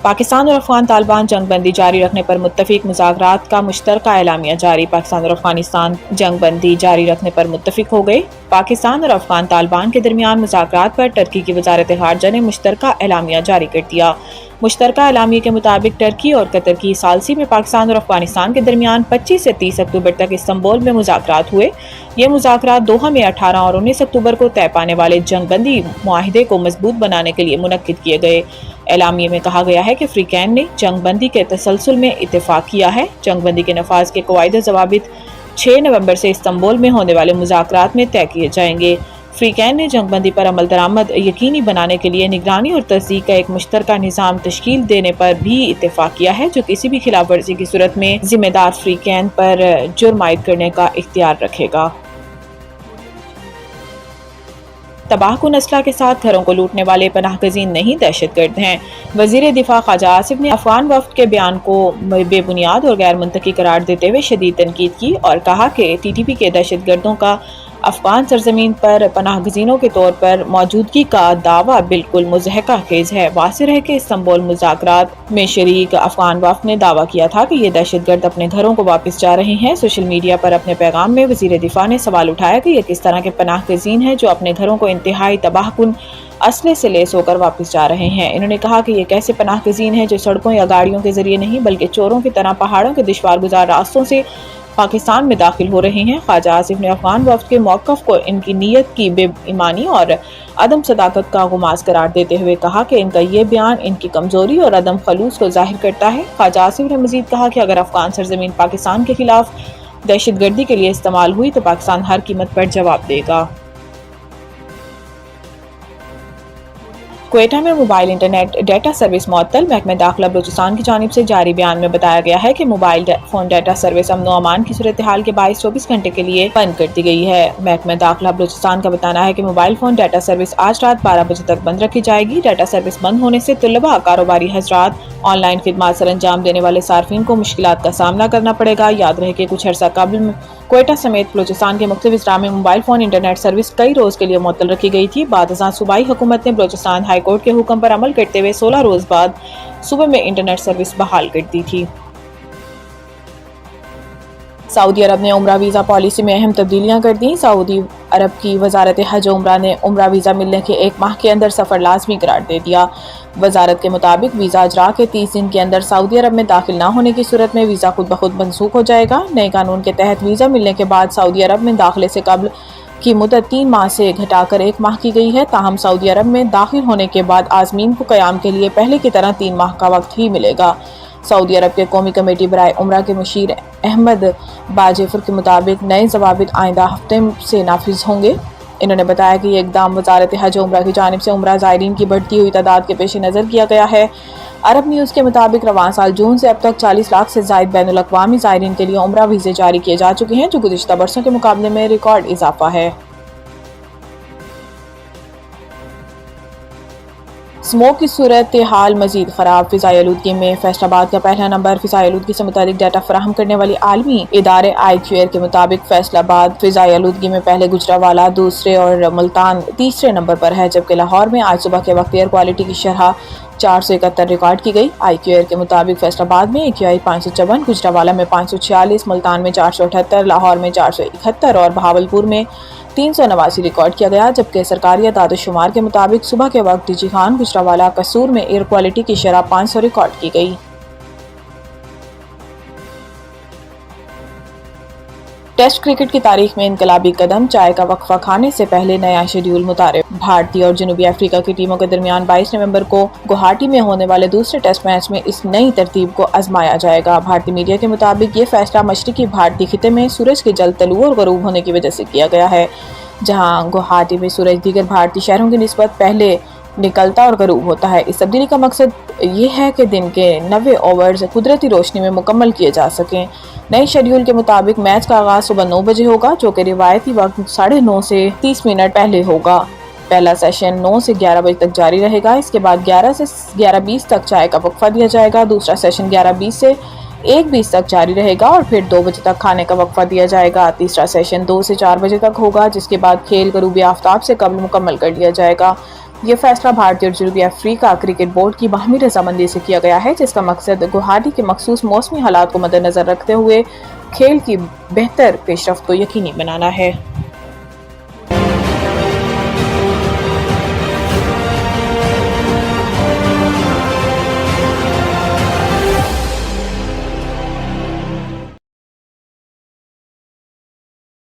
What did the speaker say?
پاکستان اور افغان طالبان جنگ بندی جاری رکھنے پر متفق، مذاکرات کا مشترکہ اعلامیہ جاری۔ پاکستان اور افغانستان جنگ بندی جاری رکھنے پر متفق ہو گئے۔ پاکستان اور افغان طالبان کے درمیان مذاکرات پر ٹرکی کی وزارت خارجہ نے مشترکہ اعلامیہ جاری کر دیا۔ مشترکہ اعلامیے کے مطابق ٹرکی اور قطر کی ثالثی میں پاکستان اور افغانستان کے درمیان 25 سے 30 اکتوبر تک استنبول میں مذاکرات ہوئے۔ یہ مذاکرات دوحہ میں 18 اور 19 اکتوبر کو طے پانے والے جنگ بندی معاہدے کو مضبوط بنانے کے لیے منعقد کیے گئے۔ اعلامیے میں کہا گیا ہے کہ فریقین نے جنگ بندی کے تسلسل میں اتفاق کیا ہے۔ جنگ بندی کے نفاذ کے قواعد و ضوابط 6 نومبر سے استنبول میں ہونے والے مذاکرات میں طے کیے جائیں گے۔ فریقین نے جنگ بندی پر عمل درآمد یقینی بنانے کے لیے نگرانی اور تصدیق کا ایک مشترکہ نظام تشکیل دینے پر بھی اتفاق کیا ہے، جو کسی بھی خلاف ورزی کی صورت میں ذمہ دار فریقین پر جرم عائد کرنے کا اختیار رکھے گا۔ تباہ کن اسلحہ کے ساتھ گھروں کو لوٹنے والے پناہ گزین نہیں، دہشت گرد ہیں۔ وزیر دفاع خواجہ آصف نے افغان وفد کے بیان کو بے بنیاد اور غیر منطقی قرار دیتے ہوئے شدید تنقید کی اور کہا کہ ٹی ٹی پی کے دہشت گردوں کا افغان سرزمین پر پناہ گزینوں کے طور پر موجودگی کا دعویٰ بالکل مضحکہ خیز ہے۔ واضح ہے کہ استنبول مذاکرات میں شریک افغان وفد نے دعویٰ کیا تھا کہ یہ دہشت گرد اپنے گھروں کو واپس جا رہے ہیں۔ سوشل میڈیا پر اپنے پیغام میں وزیر دفاع نے سوال اٹھایا کہ یہ کس طرح کے پناہ گزین ہیں جو اپنے گھروں کو انتہائی تباہ کن اسلحے سے لیس ہو کر واپس جا رہے ہیں۔ انہوں نے کہا کہ یہ کیسے پناہ گزین ہیں جو سڑکوں یا گاڑیوں کے ذریعے نہیں بلکہ چوروں کی طرح پہاڑوں کے دشوار گزار راستوں سے پاکستان میں داخل ہو رہے ہیں۔ خواجہ آصف نے افغان وفد کے موقف کو ان کی نیت کی بے ایمانی اور عدم صداقت کا غماز قرار دیتے ہوئے کہا کہ ان کا یہ بیان ان کی کمزوری اور عدم خلوص کو ظاہر کرتا ہے۔ خواجہ آصف نے مزید کہا کہ اگر افغان سرزمین پاکستان کے خلاف دہشت گردی کے لیے استعمال ہوئی تو پاکستان ہر قیمت پر جواب دے گا۔ کوئٹہ میں موبائل انٹرنیٹ ڈیٹا سروس معطل۔ محکمہ داخلہ بلوچستان کی جانب سے جاری بیان میں بتایا گیا ہے کہ موبائل فون ڈیٹا سروس امن و امان کی صورتحال کے باعث 24 گھنٹے کے لیے بند کر دی گئی ہے۔ محکمہ داخلہ بلوچستان کا بتانا ہے کہ موبائل فون ڈیٹا سروس آج رات 12 بجے تک بند رکھی جائے گی۔ ڈیٹا سروس بند ہونے سے طلباء، کاروباری حضرات، آن لائن خدمات سر انجام دینے والے صارفین کو مشکلات کا سامنا کرنا پڑے گا۔ یاد رہے کہ کچھ عرصہ قبل کوئٹہ سمیت بلوچستان کے مختلف اضلاع میں موبائل فون انٹرنیٹ سروس کئی روز کے لیے معطل رکھی گئی تھی۔ بعد ازاں صوبائی حکومت نے بلوچستان ہائی کورٹ کے حکم پر عمل کرتے ہوئے 16 روز بعد صوبے میں انٹرنیٹ سروس بحال کر دی تھی۔ سعودی عرب نے عمرہ ویزا پالیسی میں اہم تبدیلیاں کر دیں۔ سعودی عرب کی وزارت حج و عمرہ نے عمرہ ویزا ملنے کے 1 ماہ کے اندر سفر لازمی قرار دے دیا۔ وزارت کے مطابق ویزا اجراء کے 30 دن کے اندر سعودی عرب میں داخل نہ ہونے کی صورت میں ویزا خود بخود منسوخ ہو جائے گا۔ نئے قانون کے تحت ویزا ملنے کے بعد سعودی عرب میں داخلے سے قبل کی مدت 3 ماہ سے گھٹا کر 1 ماہ کی گئی ہے، تاہم سعودی عرب میں داخل ہونے کے بعد عازمین کو قیام کے لیے پہلے کی طرح 3 ماہ کا وقت ہی ملے گا۔ سعودی عرب کے قومی کمیٹی برائے عمرہ کے مشیر احمد باجفر کے مطابق نئے ضوابط آئندہ ہفتے سے نافذ ہوں گے۔ انہوں نے بتایا کہ یہ اقدام وزارت حج و عمرہ کی جانب سے عمرہ زائرین کی بڑھتی ہوئی تعداد کے پیش نظر کیا گیا ہے۔ عرب نیوز کے مطابق رواں سال جون سے اب تک 40 لاکھ سے زائد بین الاقوامی زائرین کے لیے عمرہ ویزے جاری کیے جا چکے ہیں، جو گزشتہ برسوں کے مقابلے میں ریکارڈ اضافہ ہے۔ اسموگ کی صورتحال مزید خراب۔ فضائی آلودگی میں فیصل آباد کا پہلا نمبر۔ فضائی آلودگی سے متعلق ڈیٹا فراہم کرنے والی عالمی ادارے IQAir کے مطابق فیصل آباد فضائی آلودگی میں پہلے، گجرانوالہ دوسرے اور ملتان تیسرے نمبر پر ہے، جبکہ لاہور میں آج صبح کے وقت ایئر کوالٹی کی شرح 471 ریکارڈ کی گئی۔ IQAir کے مطابق فیصل آباد میں AQI 554، گجرانوالہ میں 546، ملتان میں 478، لاہور میں 471 اور بہاولپور میں 389 ریکارڈ کیا گیا، جبکہ سرکاری اعداد و شمار کے مطابق صبح کے وقت ڈیجی خان، گجرانوالہ، قصور میں ایئر کوالٹی کی شرح 500 ریکارڈ کی گئی۔ ٹیسٹ کرکٹ کی تاریخ میں انقلابی قدم۔ چائے کا وقفہ کھانے سے پہلے نیا شیڈول متعارف۔ بھارتی اور جنوبی افریقہ کی ٹیموں کے درمیان 22 نومبر کو گوہاٹی میں ہونے والے دوسرے ٹیسٹ میچ میں اس نئی ترتیب کو آزمایا جائے گا۔ بھارتی میڈیا کے مطابق یہ فیصلہ مشرقی بھارتی خطے میں سورج کے جلد طلوع اور غروب ہونے کی وجہ سے کیا گیا ہے، جہاں گوہاٹی میں سورج دیگر بھارتی شہروں کی نسبت پہلے نکلتا اور غروب ہوتا ہے۔ اس تبدیلی کا مقصد یہ ہے کہ دن کے 90 اوورز قدرتی روشنی میں مکمل کیے جا سکیں۔ نئے شیڈول کے مطابق میچ کا آغاز صبح 9 بجے ہوگا، جو کہ روایتی وقت 9:30 سے 30 منٹ پہلے ہوگا۔ پہلا سیشن 9 سے 11 بجے تک جاری رہے گا۔ اس کے بعد 11 سے 11:20 تک چائے کا وقفہ دیا جائے گا۔ دوسرا سیشن 11:20 سے 1:20 تک جاری رہے گا اور پھر 2 بجے تک کھانے کا وقفہ دیا جائے گا۔ تیسرا سیشن 2 سے 4 بجے تک ہوگا، جس کے بعد کھیل غروب آفتاب سے قبل مکمل کر لیا جائے گا۔ یہ فیصلہ بھارتی اور جنوبی افریقہ کرکٹ بورڈ کی باہمی رضامندی سے کیا گیا ہے، جس کا مقصد گوہاٹی کے مخصوص موسمی حالات کو مد نظر رکھتے ہوئے کھیل کی بہتر پیش رفت کو یقینی بنانا ہے۔